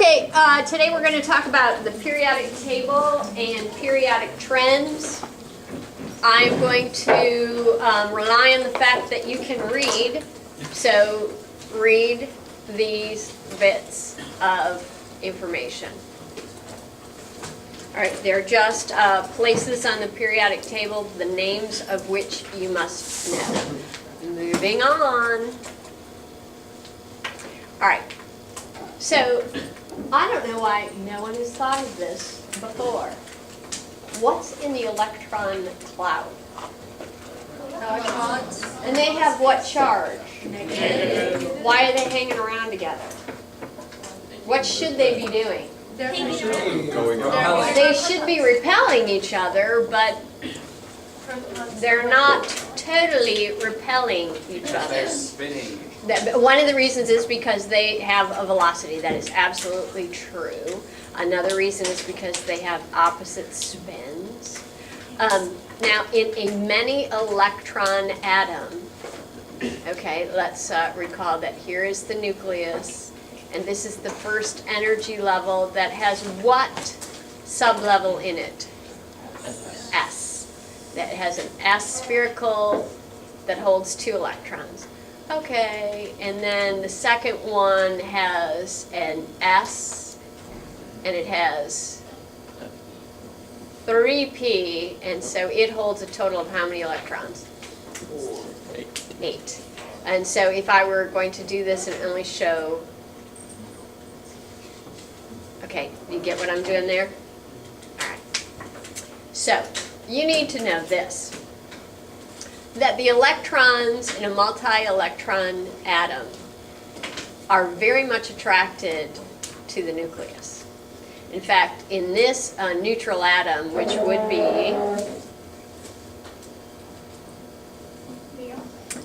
Okay, today we're going to talk about the periodic table and periodic trends. I'm going to rely on the fact that you can read, so read these bits of information. All right, they're just places on the periodic table, the names of which you must know. Moving on. All right, so I don't know why no one has thought of this before. What's in the electron cloud? Electrons. And they have what charge? Negative. Why are they hanging around together? What should they be doing? They're They should be repelling each other, but they're not totally repelling each other. They're spinning. One of the reasons is because they have a velocity. That is absolutely true. Another reason is because they have opposite spins. Now, in a many electron atom, okay, let's recall that here is the nucleus, and this is the first energy level that has what sublevel in it? S. That has an S spherical that holds 2 electrons. Okay, and then the second one has an S, and it has 3p, and so it holds a total of how many electrons? 8. And so if I were going to do this and only show, okay, you get what I'm doing there? All right. So you need to know this, that the electrons in a multi-electron atom are very much attracted to the nucleus. In fact, in this neutral atom, which would be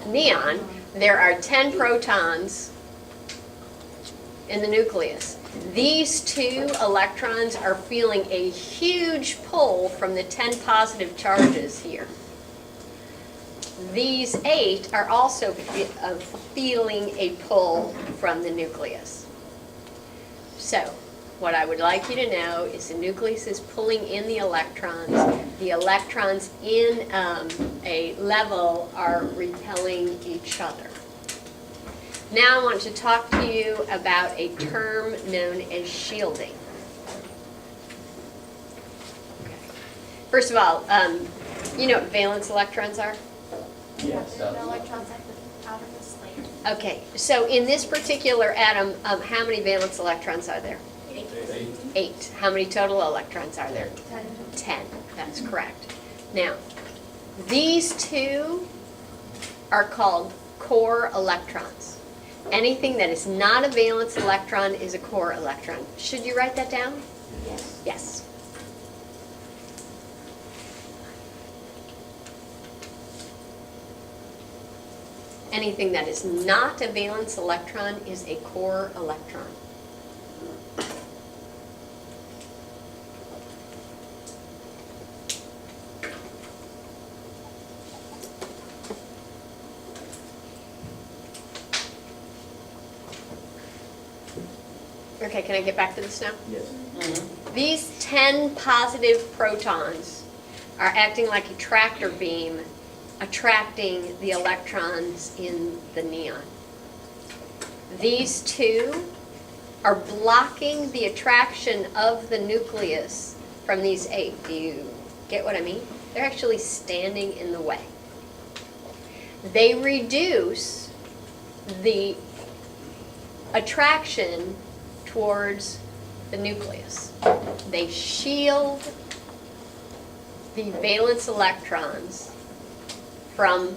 neon, there are 10 protons in the nucleus. These 2 electrons are feeling a huge pull from the 10 positive charges here. These 8 are also feeling a pull from the nucleus. So, what I would like you to know is the nucleus is pulling in the electrons. The electrons in a level are repelling each other. Now I want to talk to you about a term known as shielding. Okay. First of all, you know what valence electrons are? Yes. The electrons at the outer slate. Okay, so in this particular atom, how many valence electrons are there? 8. How many total electrons are there? 10. That's correct. Now, these 2 are called core electrons. Anything that is not a valence electron is a core electron. Should you write that down? Yes. Yes. Anything that is not a valence electron is a core electron. Okay, can I get back to this now? Yes. These 10 positive protons are acting like a tractor beam, attracting the electrons in the neon. These 2 are blocking the attraction of the nucleus from these 8. Do you get what I mean? They're actually standing in the way. They reduce the attraction towards the nucleus. They shield the valence electrons from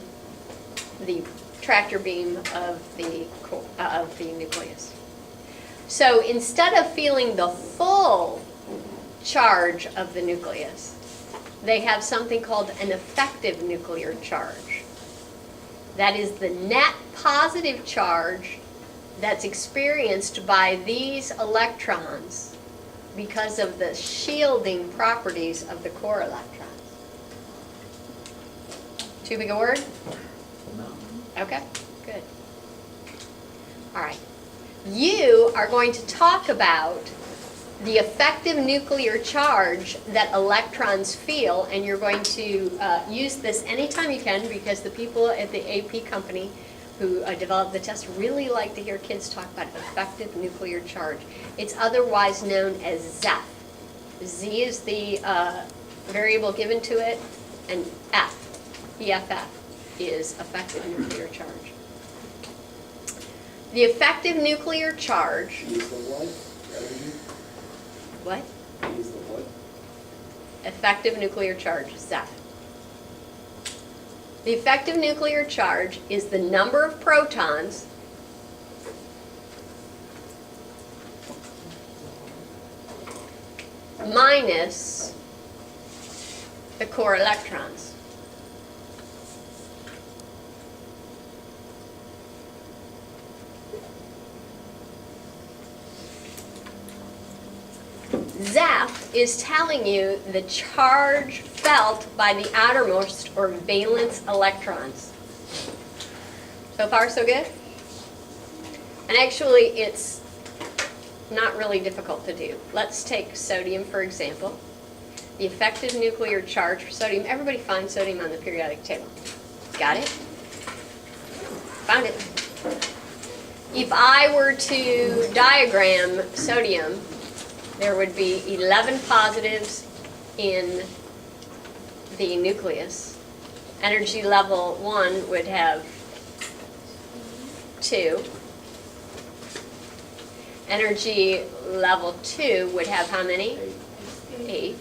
the tractor beam of the nucleus. So instead of feeling the full charge of the nucleus, they have something called an effective nuclear charge. That is the net positive charge that's experienced by these electrons because of the shielding properties of the core electrons. Too big a word? No. Okay, good. All right. You are going to talk about the effective nuclear charge that electrons feel, and you're going to use this anytime you can, because the people at the AP company who developed the test really like to hear kids talk about effective nuclear charge. It's otherwise known as ZEF. Z is the variable given to it, and EFF, is effective nuclear charge. The effective nuclear charge. Use the what? Energy? What? Use the what? Effective nuclear charge, ZEF. The effective nuclear charge is the number of protons minus the core electrons. ZEF is telling you the charge felt by the outermost or valence electrons. So far, so good? And actually, it's not really difficult to do. Let's take sodium, for example. The effective nuclear charge for sodium. Everybody find sodium on the periodic table. Got it? Found it. If I were to diagram sodium, there would be 11 positives in the nucleus. Energy level 1 would have 2. Energy level 2 would have how many? 8.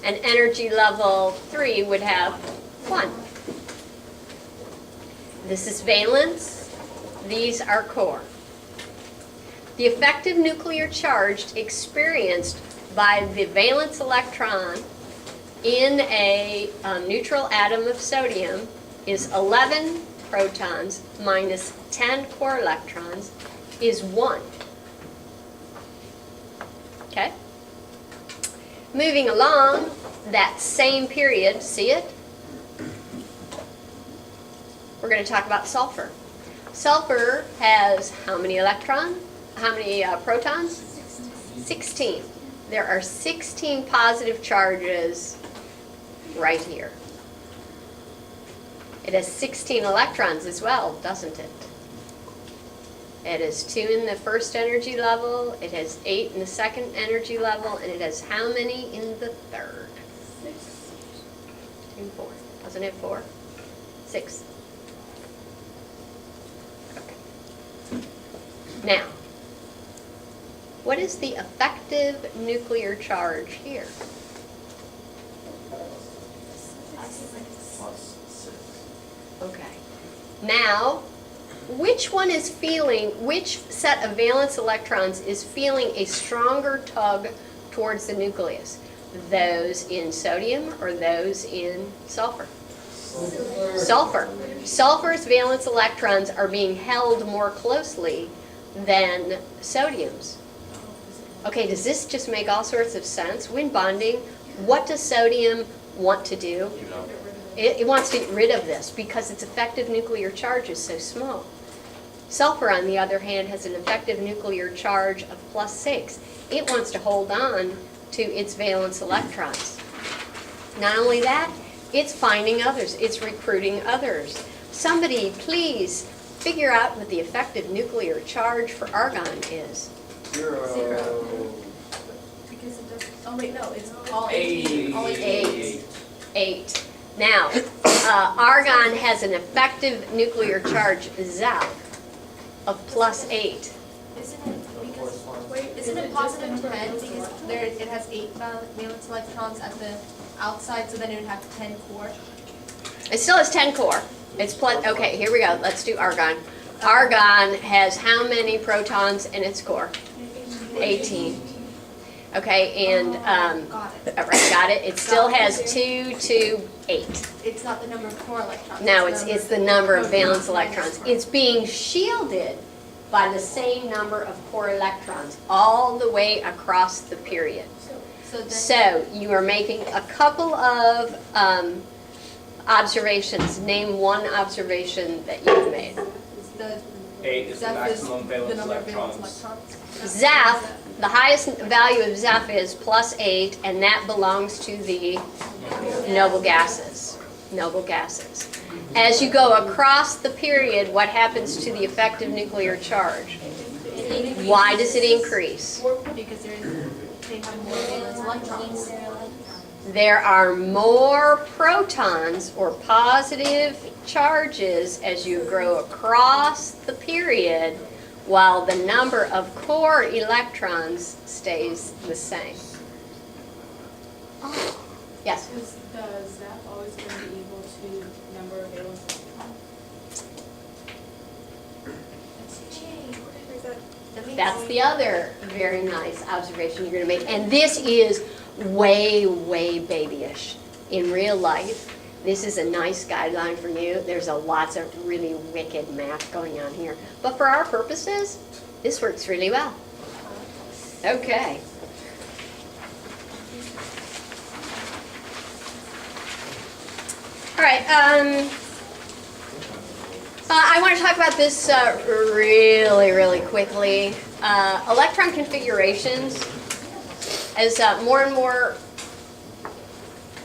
And energy level 3 would have 1. This is valence. These are core. The effective nuclear charge experienced by the valence electron in a neutral atom of sodium is 11 protons minus 10 core electrons is 1. Okay? Moving along, that same period, see it? We're going to talk about sulfur. Sulfur has how many electrons? How many protons? 16. There are 16 positive charges right here. It has 16 electrons as well, doesn't it? It has 2 in the first energy level, it has 8 in the second energy level, and it has how many in the third? 2 and 4. Doesn't it 4? 6. Okay. Now, what is the effective nuclear charge here? Plus 6. Okay. Now, which one is feeling, which set of valence electrons is feeling a stronger tug towards the nucleus? Those in sodium or those in sulfur? Sulfur. Sulfur's valence electrons are being held more closely than sodium's. Okay, does this just make all sorts of sense? When bonding, what does sodium want to do? It wants to get rid of this because its effective nuclear charge is so small. Sulfur, on the other hand, has an effective nuclear charge of plus 6. It wants to hold on to its valence electrons. Not only that, it's finding others. It's recruiting others. Somebody, please figure out what the effective nuclear charge for argon is. 0. Because it doesn't, oh wait, no, it's all 8. all 8. 8. Now, argon has an effective nuclear charge, ZEF, of plus 8. Isn't it, because, wait, isn't it positive 10, because there, it has 8 valence electrons at the outside, so then it would have 10 core? It still has 10 core. It's plus, okay, here we go. Let's do argon. Argon has how many protons in its core? 18. Okay, and, Got it. right, got it. It still has 2 to 8. It's not the number of core electrons. No, it's the number of valence electrons. It's being shielded by the same number of core electrons all the way across the period. So then, So you are making a couple of observations. Name one observation that you've made. the 8 is the Zeph is maximum the valence number of valence electrons. electrons. Zeph, the highest value of Zeph is +8, and that belongs to the noble gases. Noble gases. As you go across the period, what happens to the effective nuclear charge? Why does it increase? Because they have more valence electrons. There are more protons or positive charges as you grow across the period, while the number of core electrons stays the same. Yes? Is the Zeph always going to be equal to number of valence electrons? That's the other very nice observation you're going to make. And this is way, way babyish. In real life, this is a nice guideline for you. There's lots of really wicked math going on here. But for our purposes, this works really well. Okay. All right. I want to talk about this really, really quickly. Electron configurations. As more and more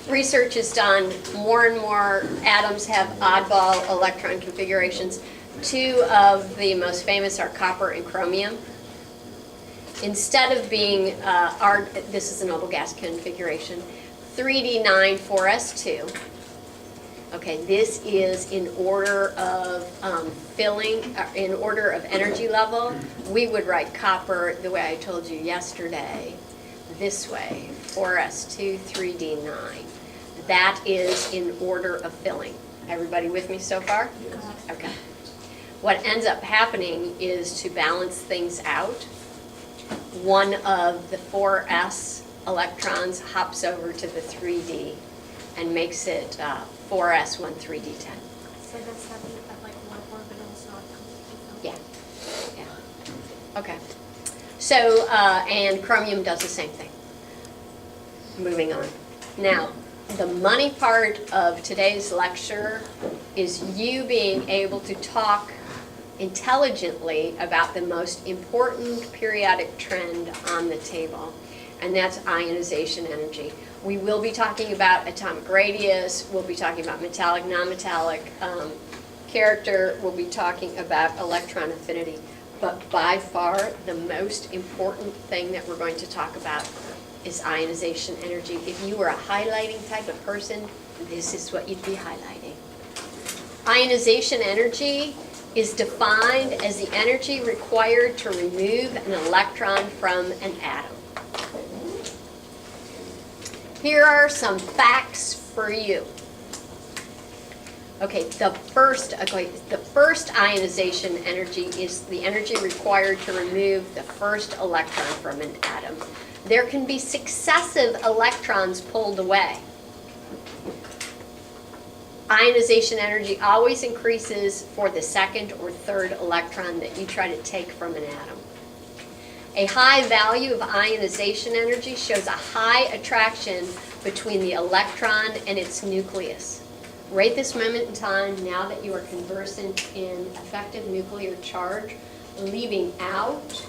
research is done, more and more atoms have oddball electron configurations. Two of the most famous are copper and chromium. Instead of being, this is a noble gas configuration, 3D9 4s2. Okay, this is in order of filling, in order of energy level. We would write copper the way I told you yesterday, this way, 4s2, 3D9. That is in order of filling. Everybody with me so far? Okay. What ends up happening is, to balance things out, one of the 4s electrons hops over to the 3D and makes it 4s 1 3d10. So that's having at like one orbital, so not completely filled. Yeah. Okay. So, and chromium does the same thing. Moving on. Now, the money part of today's lecture is you being able to talk intelligently about the most important periodic trend on the table, and that's ionization energy. We will be talking about atomic radius, we'll be talking about metallic, non-metallic character, we'll be talking about electron affinity. But by far, the most important thing that we're going to talk about is ionization energy. If you were a highlighting type of person, this is what you'd be highlighting. Ionization energy is defined as the energy required to remove an electron from an atom. Here are some facts for you. Okay, the first ionization energy is the energy required to remove the first electron from an atom. There can be successive electrons pulled away. Ionization energy always increases for the second or third electron that you try to take from an atom. A high value of ionization energy shows a high attraction between the electron and its nucleus. Right this moment in time, now that you are conversant in effective nuclear charge, leaving out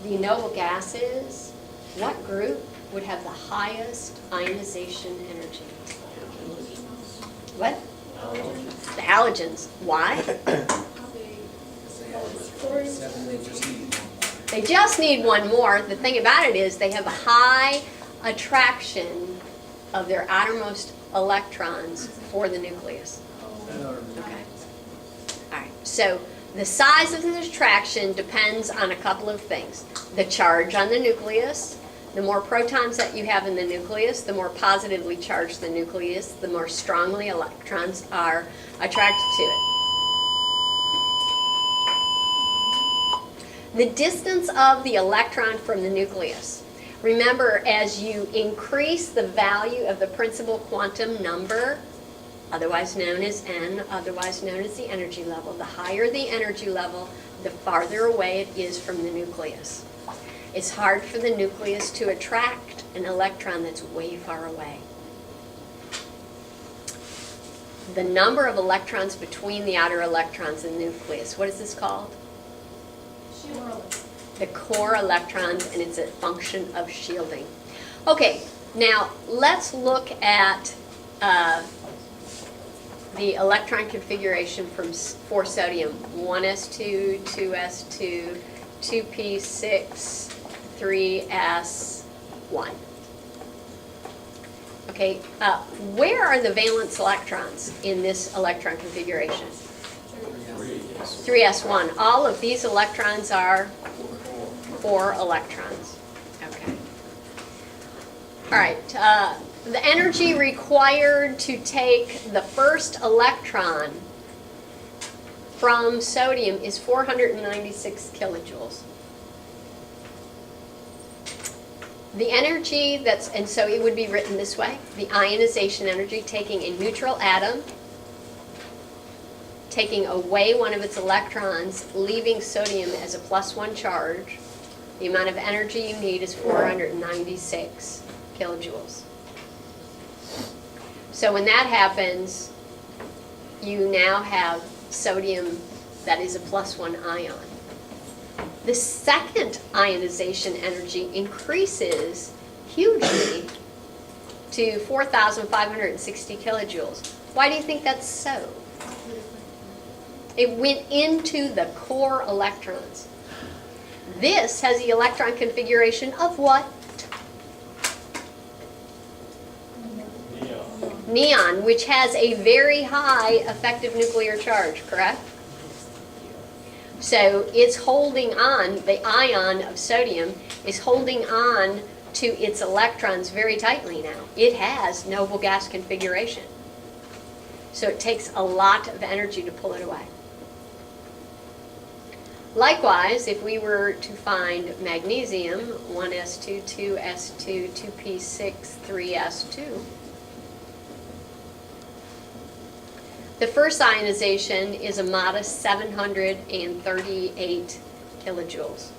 the noble gases, what group would have the highest ionization energy? What? The halogens. Why? They just need one more. The thing about it is they have a high attraction of their outermost electrons for the nucleus. Okay. All right. So the size of the attraction depends on a couple of things. The charge on the nucleus. The more protons that you have in the nucleus, the more positively charged the nucleus, the more strongly electrons are attracted to it. The distance of the electron from the nucleus. Remember, as you increase the value of the principal quantum number, otherwise known as N, otherwise known as the energy level, the higher the energy level, the farther away it is from the nucleus. It's hard for the nucleus to attract an electron that's way far away. The number of electrons between the outer electrons in the nucleus, what is this called? The core electrons, and it's a function of shielding. Okay, now let's look at the electron configuration for sodium. 1s2, 2s2, 2p6, 3s1. Okay, where are the valence electrons in this electron configuration? 3s1. All of these electrons are 4 electrons. Okay. All right. The energy required to take the first electron from sodium is 496 kilojoules. The energy and so it would be written this way: the ionization energy, taking a neutral atom, taking away one of its electrons, leaving sodium as a +1 charge. The amount of energy you need is 496 kilojoules. So when that happens, you now have sodium that is a +1 ion. The second ionization energy increases hugely to 4,560 kilojoules. Why do you think that's so? It went into the core electrons. This has the electron configuration of what? Neon, which has a very high effective nuclear charge, correct? So it's holding on, the ion of sodium is holding on to its electrons very tightly now. It has noble gas configuration. So it takes a lot of energy to pull it away. Likewise, if we were to find magnesium, 1s2, 2s2, 2p6, 3s2, the first ionization is a modest 738 kilojoules.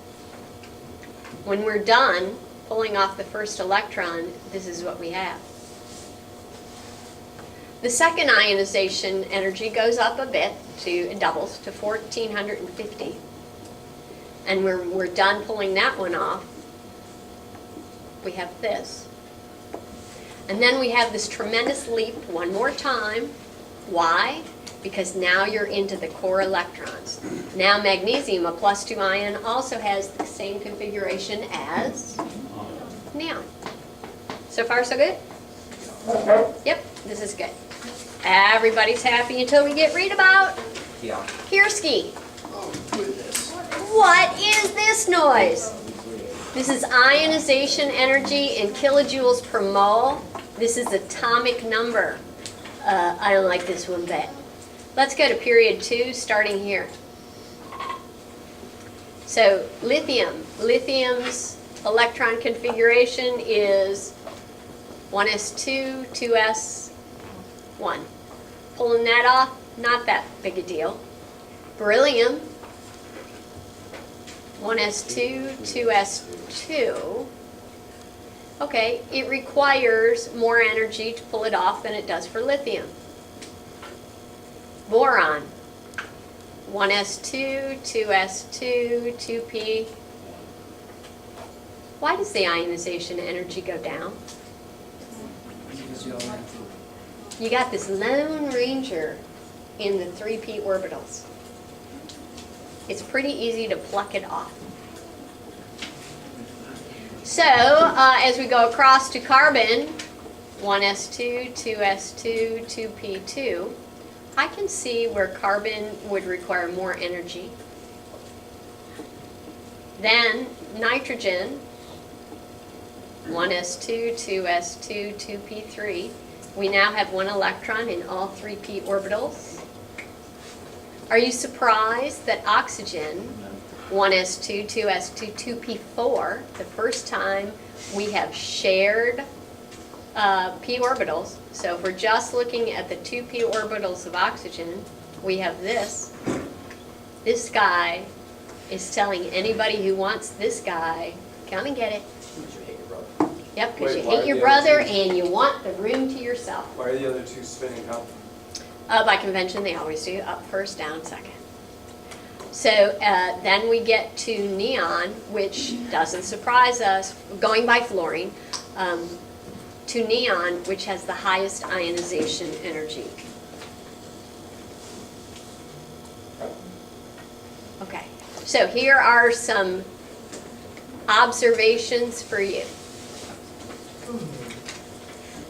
When we're done pulling off the first electron, this is what we have. The second ionization energy goes up a bit, it doubles to 1,450. And when we're done pulling that one off, we have this. And then we have this tremendous leap one more time. Why? Because now you're into the core electrons. Now magnesium, a +2 ion, also has the same configuration as neon. So far, so good? Yep, this is good. Everybody's happy until we get read about Kiersky. Oh, goodness. What is this noise? This is ionization energy in kilojoules per mole. This is atomic number. I don't like this one bit. Let's go to period 2, starting here. So lithium. Lithium's electron configuration is 1s2, 2s1. Pulling that off, not that big a deal. Beryllium, 1s2, 2s2. Okay, it requires more energy to pull it off than it does for lithium. Boron, 1s2, 2s2, 2p. Why does the ionization energy go down? You got this Lone Ranger in the 3p orbitals. It's pretty easy to pluck it off. So, as we go across to carbon, 1s2, 2s2, 2p2, I can see where carbon would require more energy. Then nitrogen, 1s2, 2s2, 2p3. We now have one electron in all 3p orbitals. Are you surprised that oxygen, 1s2, 2s2, 2p4, the first time we have shared p orbitals? So if we're just looking at the 2p orbitals of oxygen, we have this. This guy is telling anybody who wants this guy, come and get it. Yep, because Wait, you why hate are your the other brother two- and you want the room to yourself. Why are the other two spinning up? By convention, they always do up first, down second. So then we get to neon, which doesn't surprise us, going by fluorine, to neon, which has the highest ionization energy. Okay, so here are some observations for you.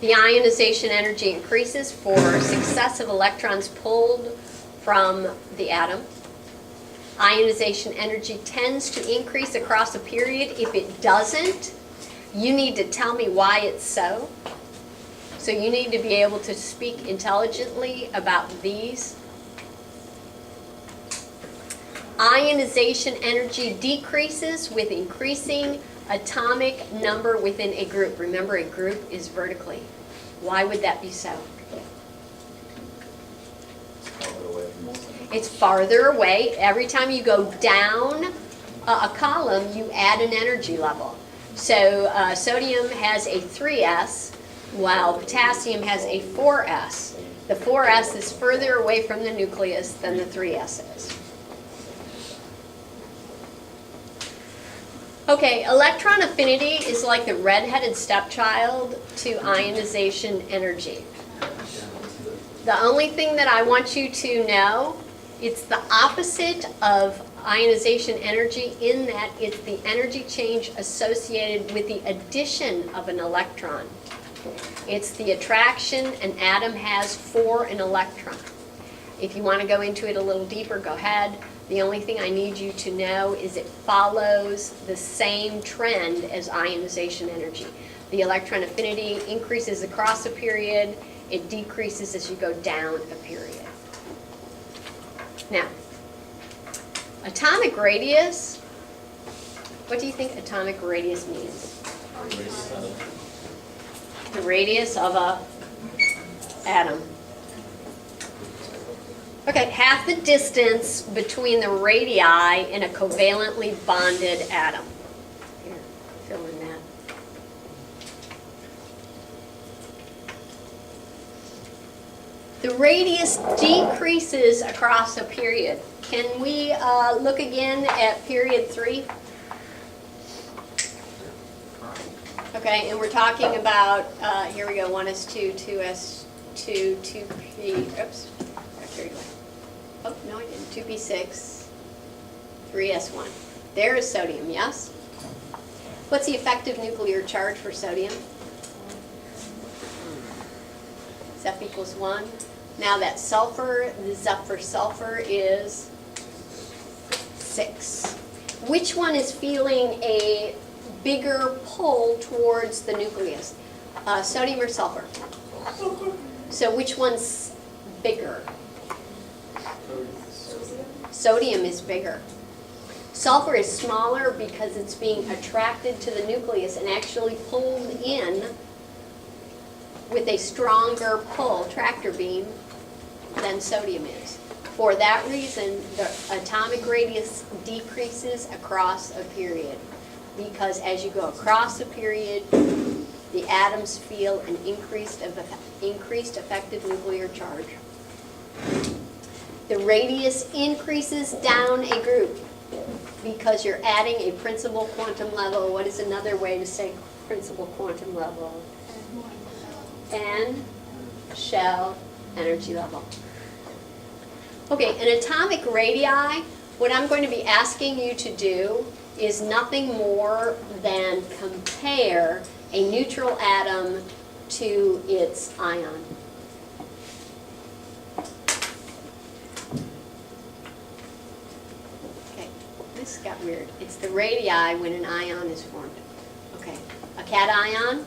The ionization energy increases for successive electrons pulled from the atom. Ionization energy tends to increase across a period. If it doesn't, you need to tell me why it's so. So you need to be able to speak intelligently about these. Ionization energy decreases with increasing atomic number within a group. Remember, a group is vertically. Why would that be so? It's farther away. Every time you go down a column, you add an energy level. So sodium has a 3s, while potassium has a 4s. The 4s is further away from the nucleus than the 3s is. Okay, electron affinity is like the red-headed stepchild to ionization energy. The only thing that I want you to know, it's the opposite of ionization energy in that it's the energy change associated with the addition of an electron. It's the attraction an atom has for an electron. If you want to go into it a little deeper, go ahead. The only thing I need you to know is it follows the same trend as ionization energy. The electron affinity increases across a period. It decreases as you go down a period. Now, atomic radius, what do you think atomic radius means? The radius of a atom. Okay, half the distance between the radii in a covalently bonded atom. Here, fill in that. The radius decreases across a period. Can we look again at period 3? Okay, and we're talking about, here we go, 1s2, 2s2, 2p, oops, got carried away. Oh, no I didn't, 2p6, 3s1. There is sodium, yes? What's the effective nuclear charge for sodium? Zep equals 1. Now that sulfur, the Zep for sulfur is 6. Which one is feeling a bigger pull towards the nucleus? Sodium or sulfur? So which one's bigger? Sodium is bigger. Sulfur is smaller because it's being attracted to the nucleus and actually pulled in with a stronger pull, tractor beam, than sodium is. For that reason, the atomic radius decreases across a period, because as you go across a period, the atoms feel an increased effective nuclear charge. The radius increases down a group because you're adding a principal quantum level. What is another way to say principal quantum level? N shell energy level. Okay, an atomic radii, what I'm going to be asking you to do is nothing more than compare a neutral atom to its ion. Okay, this got weird. It's the radii when an ion is formed. Okay, a cation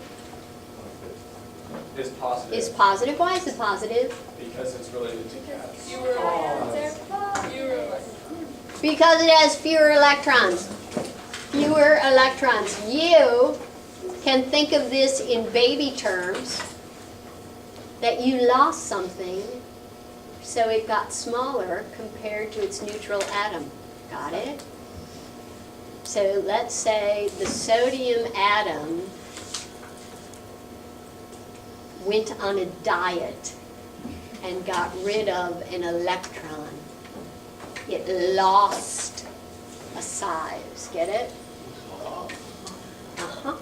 Is positive. is positive. Why is it positive? Because it's related to cats. Fewer electrons. Because it has fewer electrons. Fewer electrons. You can think of this in baby terms, that you lost something, so it got smaller compared to its neutral atom. Got it? So let's say the sodium atom went on a diet and got rid of an electron. It lost a size, get it? Uh-huh.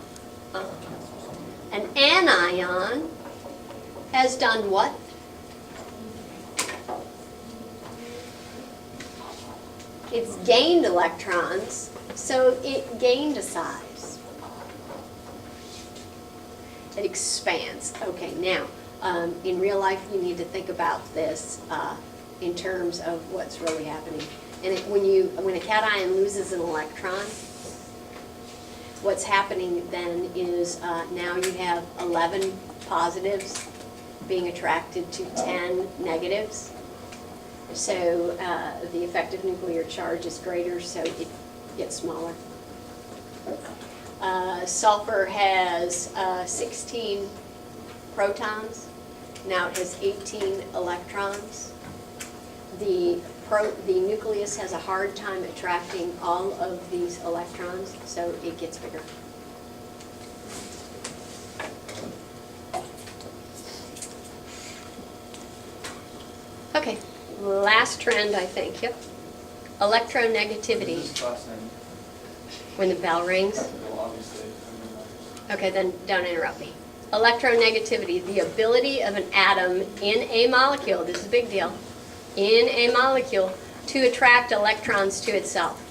Uh-huh. An anion has done what? It's gained electrons, so it gained a size. It expands. Okay, now, in real life, you need to think about this in terms of what's really happening. And when a cation loses an electron, what's happening then is now you have 11 positives being attracted to 10 negatives. So the effective nuclear charge is greater, so it gets smaller. Sulfur has 16 protons. Now it has 18 electrons. The nucleus has a hard time attracting all of these electrons, so it gets bigger. Okay, last trend, I think, yep. Electronegativity. This is last name. When the bell rings. Well, obviously, Okay, then don't interrupt me. Electronegativity, the ability of an atom in a molecule, this is a big deal, in a molecule to attract electrons to itself.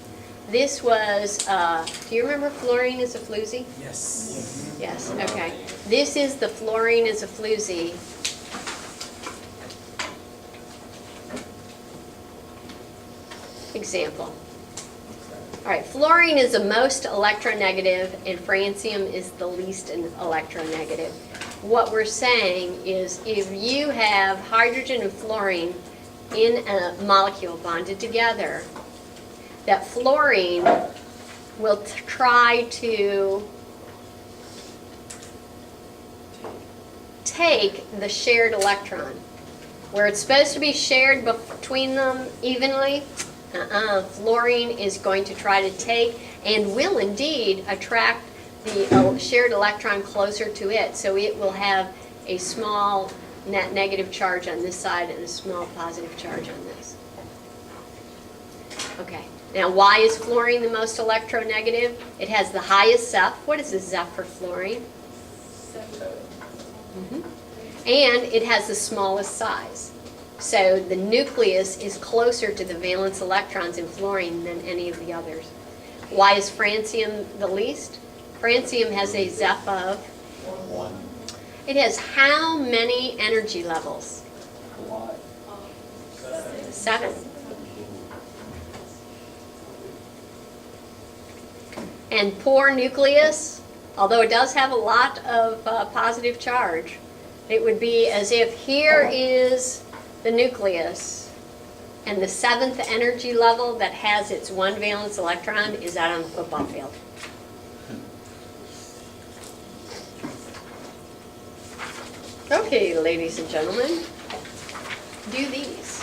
This was, do you remember fluorine is a floozy? Yes. Yes, okay. This is the fluorine is a floozy. Example. All right, fluorine is the most electronegative and francium is the least electronegative. What we're saying is if you have hydrogen and fluorine in a molecule bonded together, that fluorine will try to take the shared electron. Where it's supposed to be shared between them evenly, fluorine is going to try to take and will indeed attract the shared electron closer to it. So it will have a small net negative charge on this side and a small positive charge on this. Okay, now why is fluorine the most electronegative? It has the highest Zeph. What is the Zeph for fluorine? And it has the smallest size. So the nucleus is closer to the valence electrons in fluorine than any of the others. Why is francium the least? Francium has a Zeph of 1. It has how many energy levels? A lot. 7. And poor nucleus, although it does have a lot of positive charge, it would be as if here is the nucleus, and the 7th energy level that has its 1 valence electron is out on the football field. Okay, ladies and gentlemen, do these.